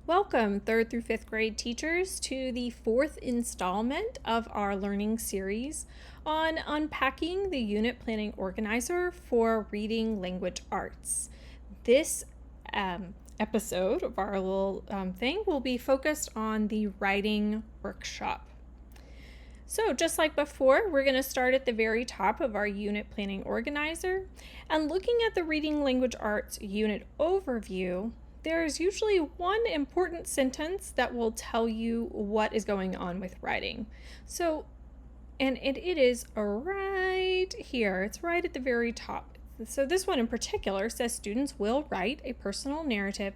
Welcome, 3rd through 5th grade teachers, to the fourth installment of our learning series on unpacking the unit planning organizer for reading language arts. This episode of our little thing will be focused on the writing workshop. So just like before, we're going to start at the very top of our unit planning organizer, and looking at the reading language arts unit overview, there's usually one important sentence that will tell you what is going on with writing. And it is right here. It's right at the very top. So this one in particular says students will write a personal narrative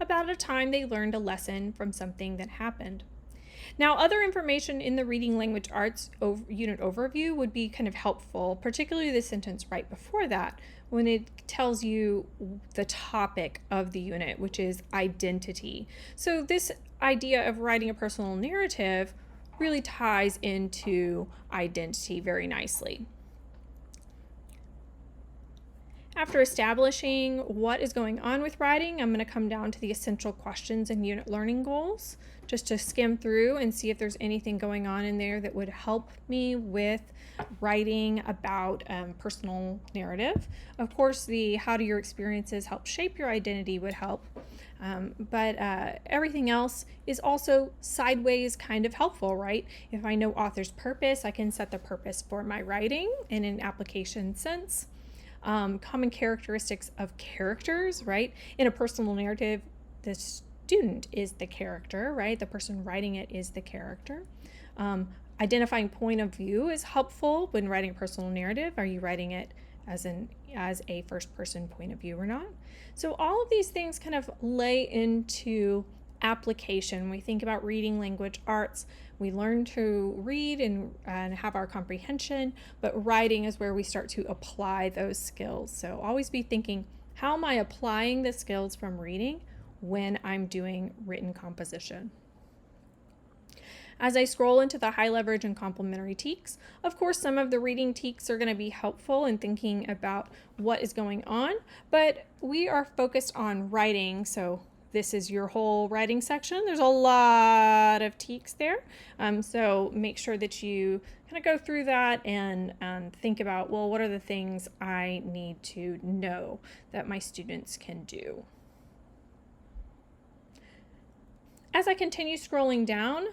about a time they learned a lesson from something that happened. Now, other information in the reading language arts unit overview would be kind of helpful, particularly the sentence right before that, when it tells you the topic of the unit, which is identity. So this idea of writing a personal narrative really ties into identity very nicely. After establishing what is going on with writing, I'm going to come down to the essential questions and unit learning goals, just to skim through and see if there's anything going on in there that would help me with writing about personal narrative. Of course, the how do your experiences help shape your identity would help, but everything else is also sideways kind of helpful, right? If I know author's purpose, I can set the purpose for my writing in an application sense. Common characteristics of characters, right? In a personal narrative, the student is the character, right? The person writing it is the character. Identifying point of view is helpful when writing a personal narrative. Are you writing it as a first person point of view or not? So all of these things kind of lay into application. When we think about reading language arts, we learn to read and have our comprehension, but writing is where we start to apply those skills. So always be thinking, how am I applying the skills from reading when I'm doing written composition? As I scroll into the high leverage and complementary teaks, of course, some of the reading teaks are going to be helpful in thinking about what is going on, but we are focused on writing, so this is your whole writing section. There's a lot of teaks there, so make sure that you kind of go through that and think about, well, what are the things I need to know that my students can do? As I continue scrolling down,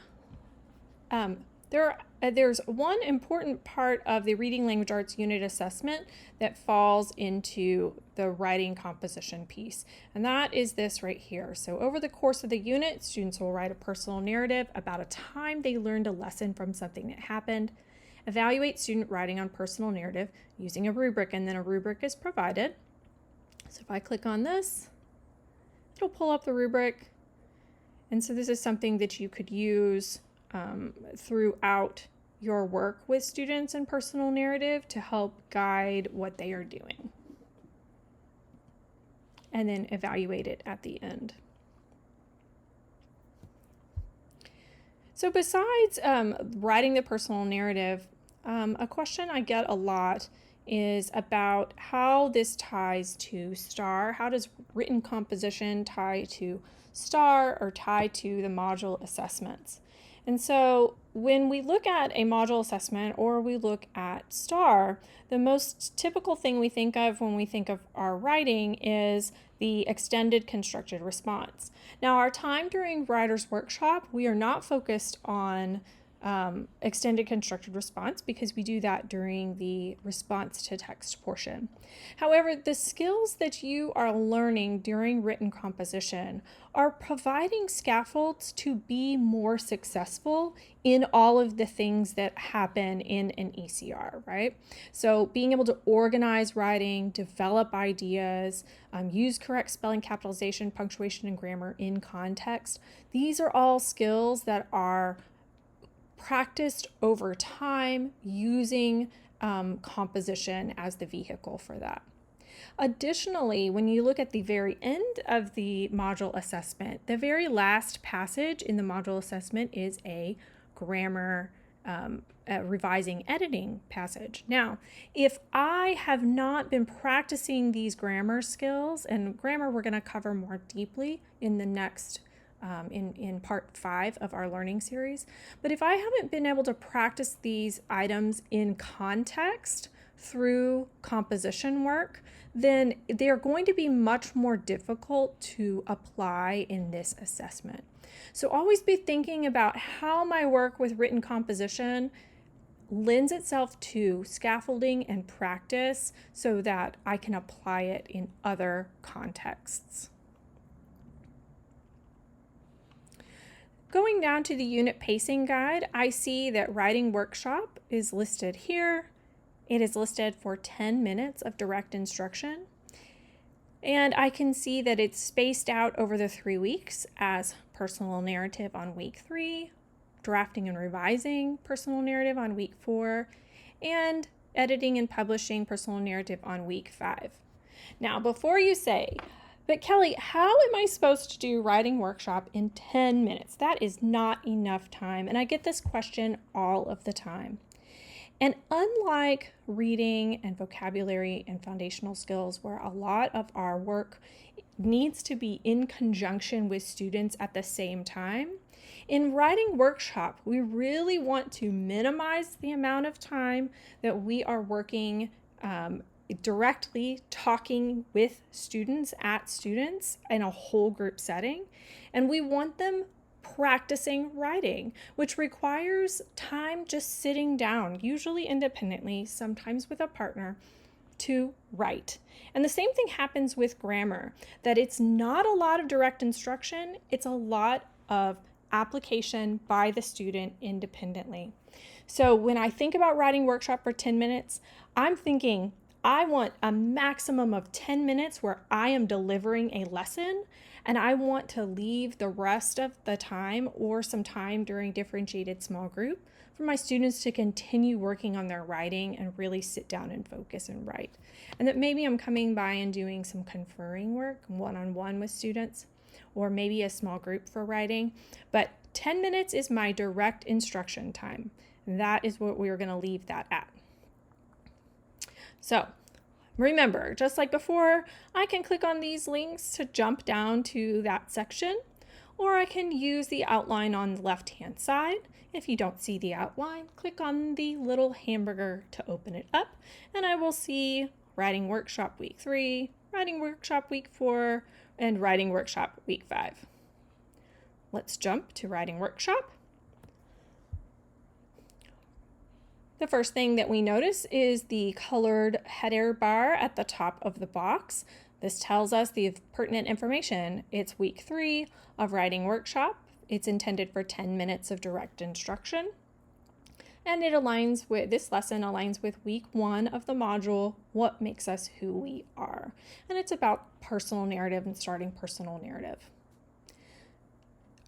there's one important part of the reading language arts unit assessment that falls into the writing composition piece, and that is this right here. So over the course of the unit, students will write a personal narrative about a time they learned a lesson from something that happened. Evaluate student writing on personal narrative using a rubric, and then a rubric is provided. So if I click on this, it'll pull up the rubric, and so this is something that you could use throughout your work with students in personal narrative to help guide what they are doing, and then evaluate it at the end. So besides writing the personal narrative, a question I get a lot is about how this ties to STAR. How does written composition tie to STAR or tie to the module assessments? And so when we look at a module assessment or we look at STAR, the most typical thing we think of when we think of our writing is the extended constructed response. Now, our time during Writer's Workshop, we are not focused on extended constructed response because we do that during the response to text portion. However, the skills that you are learning during written composition are providing scaffolds to be more successful in all of the things that happen in an ECR, right? So being able to organize writing, develop ideas, use correct spelling, capitalization, punctuation, and grammar in context. These are all skills that are practiced over time using composition as the vehicle for that. Additionally, when you look at the very end of the module assessment, the very last passage in the module assessment is a grammar revising editing passage. Now, if I have not been practicing these grammar skills, and grammar we're going to cover more deeply in the next in part 5 of our learning series. But if I haven't been able to practice these items in context through composition work, then they're going to be much more difficult to apply in this assessment. So always be thinking about how my work with written composition lends itself to scaffolding and practice so that I can apply it in other contexts. Going down to the unit pacing guide, I see that writing workshop is listed here. It is listed for 10 minutes of direct instruction. And I can see that it's spaced out over the 3 weeks as personal narrative on week 3, drafting and revising personal narrative on week 4, and editing and publishing personal narrative on week 5. Now, before you say, but Kelly, how am I supposed to do writing workshop in 10 minutes? That is not enough time. And I get this question all of the time. And unlike reading and vocabulary and foundational skills, where a lot of our work needs to be in conjunction with students at the same time, in writing workshop, we really want to minimize the amount of time that we are working directly talking with students in a whole group setting. And we want them practicing writing, which requires time just sitting down, usually independently, sometimes with a partner, to write. And the same thing happens with grammar, that it's not a lot of direct instruction, it's a lot of application by the student independently. So when I think about writing workshop for 10 minutes, I'm thinking I want a maximum of 10 minutes where I am delivering a lesson, and I want to leave the rest of the time or some time during differentiated small group for my students to continue working on their writing and really sit down and focus and write. And that maybe I'm coming by and doing some conferring work one-on-one with students, or maybe a small group for writing. But 10 minutes is my direct instruction time. That is what we're going to leave that at. So remember, just like before, I can click on these links to jump down to that section, or I can use the outline on the left-hand side. If you don't see the outline, click on the little hamburger to open it up, and I will see Writing Workshop Week 3, Writing Workshop Week 4, and Writing Workshop Week 5. Let's jump to Writing Workshop. The first thing that we notice is the colored header bar at the top of the box. This tells us the pertinent information. It's week 3 of Writing Workshop. It's intended for 10 minutes of direct instruction. And it aligns with, this lesson aligns with week 1 of the module, What Makes Us Who We Are. And it's about personal narrative and starting personal narrative.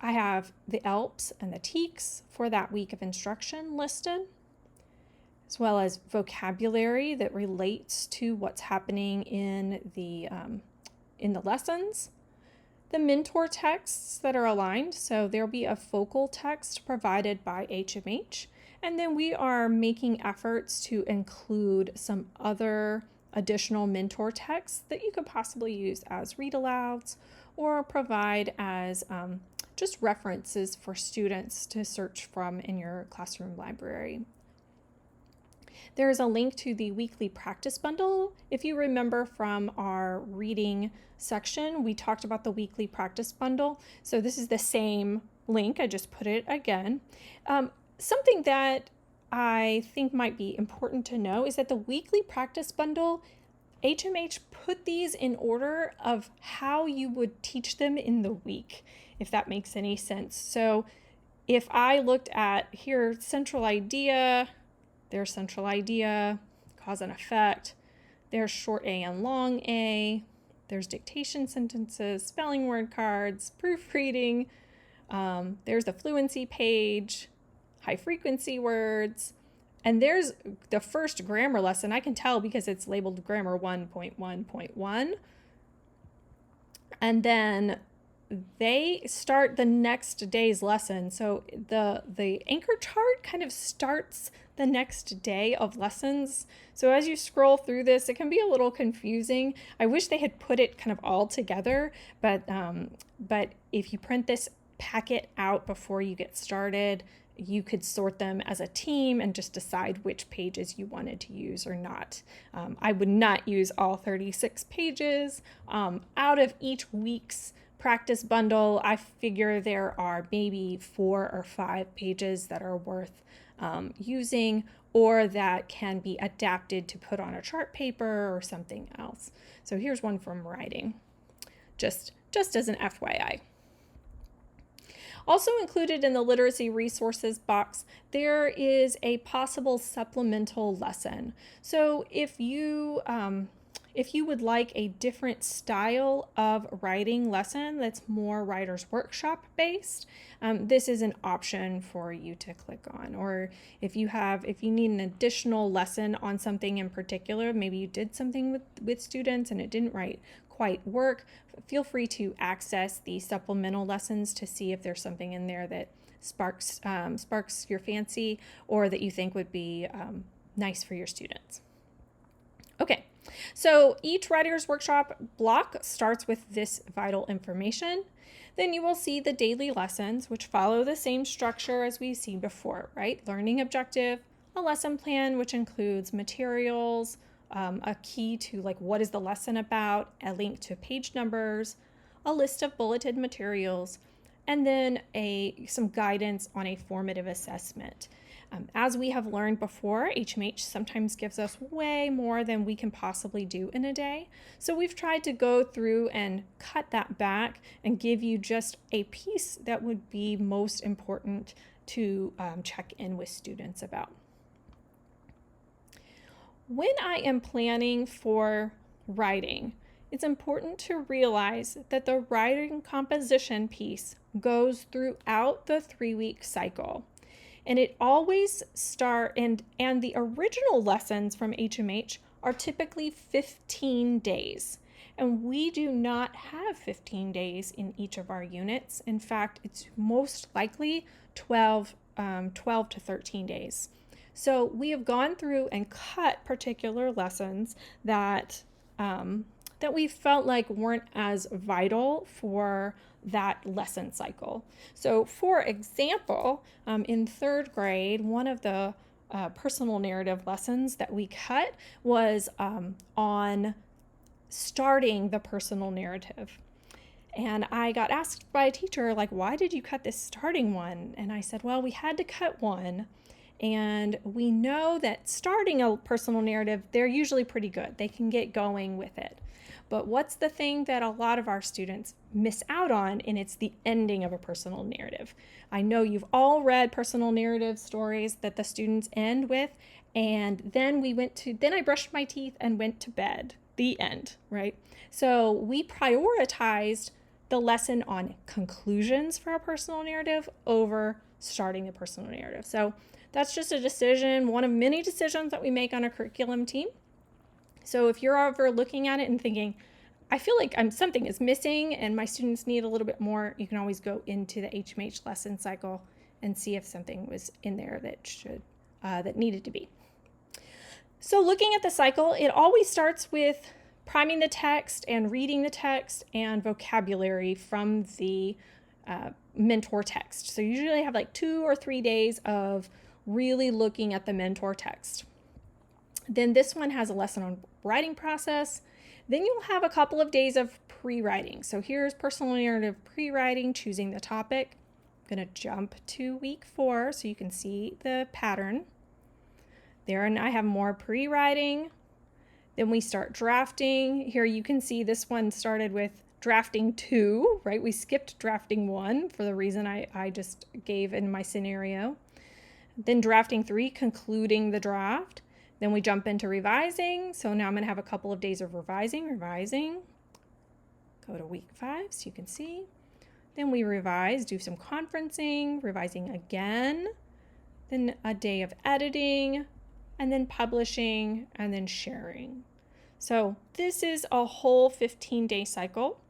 I have the ELPs and the TEKS for that week of instruction listed, as well as vocabulary that relates to what's happening in the lessons. The mentor texts that are aligned, so there'll be a focal text provided by HMH, and then we are making efforts to include some other additional mentor texts that you could possibly use as read-alouds or provide as just references for students to search from in your classroom library. There is a link to the weekly practice bundle. If you remember from our reading section, we talked about the weekly practice bundle. So this is the same link, I just put it again. Something that I think might be important to know is that the weekly practice bundle, HMH put these in order of how you would teach them in the week, if that makes any sense. So if I looked at here, central idea, there's central idea, cause and effect, there's short A and long A, there's dictation sentences, spelling word cards, proofreading, there's the fluency page, high frequency words, and there's the first grammar lesson. I can tell because it's labeled grammar 1.1.1. And then they start the next day's lesson. So the anchor chart kind of starts the next day of lessons. So as you scroll through this, it can be a little confusing. I wish they had put it kind of all together, but if you print this pack it out before you get started. You could sort them as a team and just decide which pages you wanted to use or not. I would not use all 36 pages. Out of each week's practice bundle, I figure there are maybe 4 or 5 pages that are worth using, or that can be adapted to put on a chart paper or something else. So here's one from writing, just as an FYI. Also included in the literacy resources box, there is a possible supplemental lesson. So if you would like a different style of writing lesson that's more writer's workshop based, this is an option for you to click on. Or if you need an additional lesson on something in particular, maybe you did something with students and it didn't quite work, feel free to access the supplemental lessons to see if there's something in there that sparks your fancy or that you think would be nice for your students. Okay, so each writer's workshop block starts with this vital information. Then you will see the daily lessons, which follow the same structure as we've seen before, right? Learning objective, a lesson plan, which includes materials, a key to like what is the lesson about, a link to page numbers, a list of bulleted materials, and then some guidance on a formative assessment. As we have learned before, HMH sometimes gives us way more than we can possibly do in a day. So we've tried to go through and cut that back and give you just a piece that would be most important to check in with students about. When I am planning for writing, it's important to realize that the writing composition piece goes throughout the 3-week cycle. And it always and the original lessons from HMH are typically 15 days. And we do not have 15 days in each of our units. In fact, it's most likely 12 to 13 days. So we have gone through and cut particular lessons that we felt like weren't as vital for that lesson cycle. So for example, in 3rd grade, one of the personal narrative lessons that we cut was on starting the personal narrative. And I got asked by a teacher, like, why did you cut this starting one? And I said, well, we had to cut one. And we know that starting a personal narrative, they're usually pretty good. They can get going with it. But what's the thing that a lot of our students miss out on? And it's the ending of a personal narrative. I know you've all read personal narrative stories that the students end with, and then I brushed my teeth and went to bed. The end, right? So we prioritized the lesson on conclusions for a personal narrative over starting the personal narrative. So that's just a decision, one of many decisions that we make on a curriculum team. So if you're ever looking at it and thinking, I feel like something is missing and my students need a little bit more, you can always go into the HMH lesson cycle and see if something was in there that needed to be. So looking at the cycle, it always starts with priming the text and reading the text and vocabulary from the mentor text. So you usually have like 2 or 3 days of really looking at the mentor text. Then this one has a lesson on writing process. Then you'll have a couple of days of pre-writing. So here's personal narrative pre-writing, choosing the topic. I'm going to jump to week 4 so you can see the pattern. There, and I have more pre-writing. Then we start drafting. Here you can see this one started with drafting 2, right? We skipped drafting 1 for the reason I just gave in my scenario. Then drafting 3, concluding the draft. Then we jump into revising. So now I'm going to have a couple of days of revising. Go to week 5 so you can see. Then we revise, do some conferencing, revising again. Then a day of editing, and then publishing, and then sharing. So this is a whole 15-day cycle.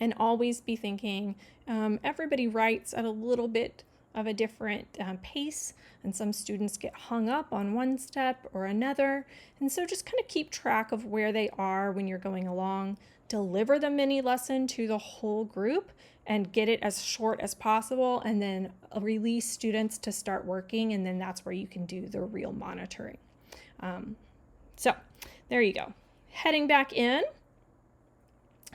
And always be thinking, everybody writes at a little bit of a different pace, and some students get hung up on one step or another. And so just kind of keep track of where they are when you're going along. Deliver the mini lesson to the whole group and get it as short as possible, and then release students to start working, and then that's where you can do the real monitoring. So there you go. Heading back in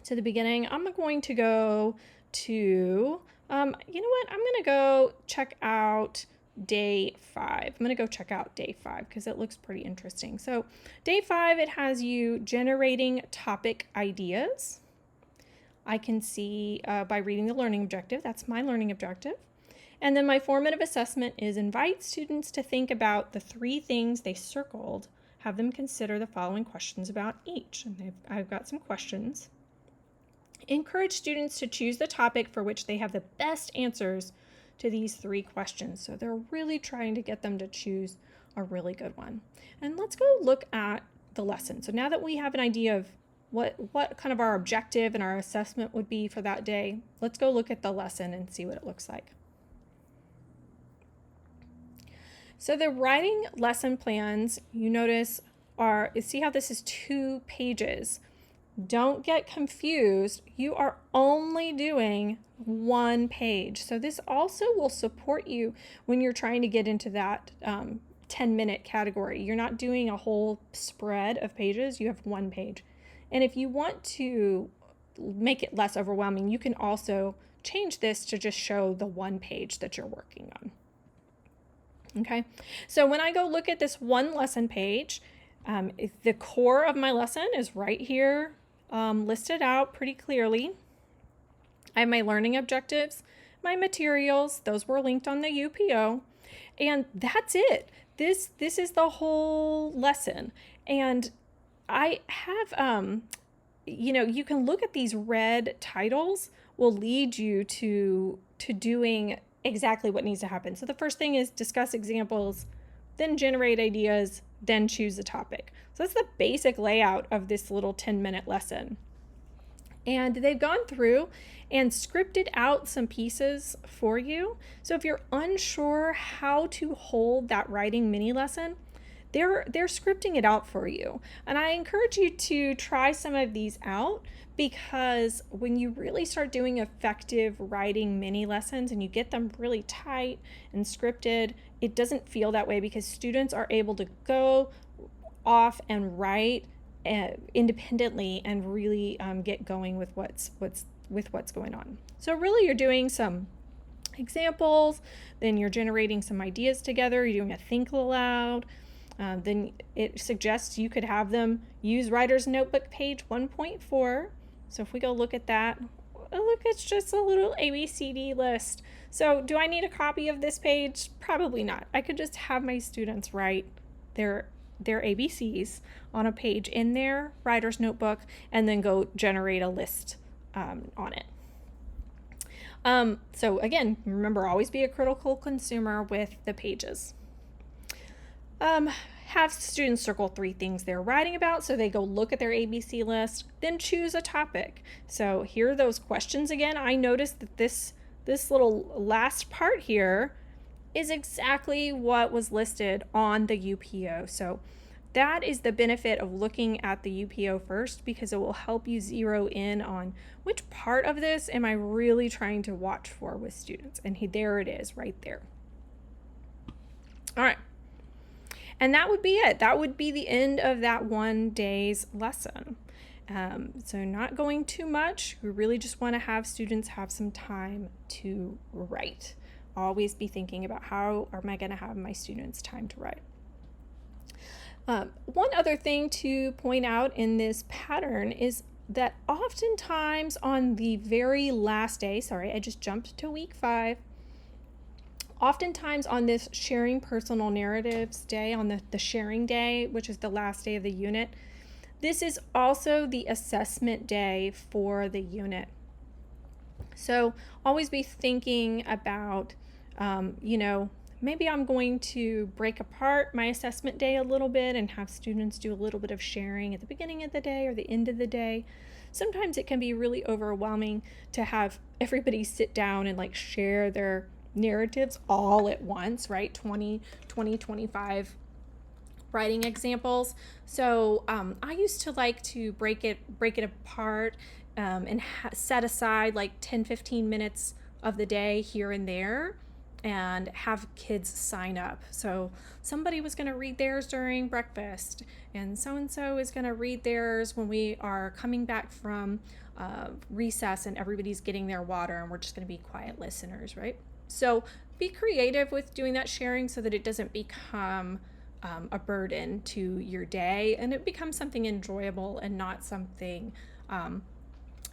to the beginning, I'm going to go to, you know what, I'm going to go check out day 5. I'm going to go check out day 5 because it looks pretty interesting. So day 5, it has you generating topic ideas. I can see by reading the learning objective, that's my learning objective. And then my formative assessment is invite students to think about the 3 things they circled, have them consider the following questions about each. And I've got some questions. Encourage students to choose the topic for which they have the best answers to these 3 questions. So they're really trying to get them to choose a really good one. And let's go look at the lesson. So now that we have an idea of what kind of our objective and our assessment would be for that day, let's go look at the lesson and see what it looks like. So the writing lesson plans, you notice, see how this is 2 pages. Don't get confused. You are only doing 1 page. So this also will support you when you're trying to get into that 10-minute category. You're not doing a whole spread of pages. You have 1 page. And if you want to make it less overwhelming, you can also change this to just show the 1 page that you're working on. Okay, so when I go look at this 1 lesson page, the core of my lesson is right here, listed out pretty clearly. I have my learning objectives, my materials, those were linked on the UPO, and that's it. This is the whole lesson. And I have, you can look at these red titles will lead you to doing exactly what needs to happen. So the first thing is discuss examples, then generate ideas, then choose a topic. So that's the basic layout of this little 10-minute lesson. And they've gone through and scripted out some pieces for you. So if you're unsure how to hold that writing mini lesson, they're scripting it out for you. And I encourage you to try some of these out, because when you really start doing effective writing mini lessons and you get them really tight and scripted, it doesn't feel that way, because students are able to go off and write independently and really get going with what's going on. So really you're doing some examples, then you're generating some ideas together, you're doing a think aloud. Then it suggests you could have them use Writer's Notebook page 1.4. So if we go look at that, look, it's just a little ABCD list. So do I need a copy of this page? Probably not. I could just have my students write their ABCs on a page in their Writer's Notebook and then go generate a list on it. So again, remember, always be a critical consumer with the pages. Have students circle 3 things they're writing about, so they go look at their ABC list, then choose a topic. So here are those questions again. I noticed that this little last part here is exactly what was listed on the UPO. So that is the benefit of looking at the UPO first, because it will help you zero in on which part of this am I really trying to watch for with students. And there it is right there. All right. And that would be it. That would be the end of that 1 day's lesson. So not going too much. We really just want to have students have some time to write. Always be thinking about, how am I going to have my students time to write? One other thing to point out in this pattern is that oftentimes on the very last day, sorry, I just jumped to week 5. Oftentimes on this sharing personal narratives day, on the sharing day, which is the last day of the unit, this is also the assessment day for the unit. So always be thinking about, maybe I'm going to break apart my assessment day a little bit and have students do a little bit of sharing at the beginning of the day or the end of the day. Sometimes it can be really overwhelming to have everybody sit down and share their narratives all at once, right? 25 writing examples. So I used to like to break it apart and set aside like 10-15 minutes of the day here and there and have kids sign up. So somebody was going to read theirs during breakfast, and so is going to read theirs when we are coming back from recess and everybody's getting their water, and we're just going to be quiet listeners, right? So be creative with doing that sharing so that it doesn't become a burden to your day, and it becomes something enjoyable and not something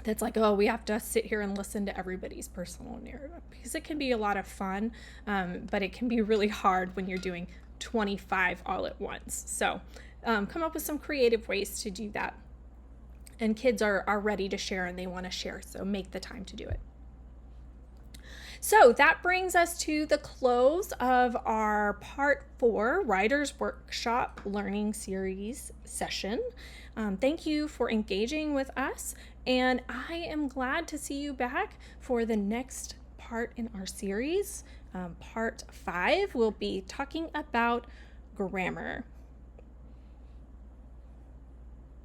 that's like, oh, we have to sit here and listen to everybody's personal narrative, because it can be a lot of fun, but it can be really hard when you're doing 25 all at once. So come up with some creative ways to do that. And kids are ready to share and they want to share, so make the time to do it. So that brings us to the close of our Part 4 Writers Workshop Learning Series session. Thank you for engaging with us, and I am glad to see you back for the next part in our series. Part 5 will be talking about grammar.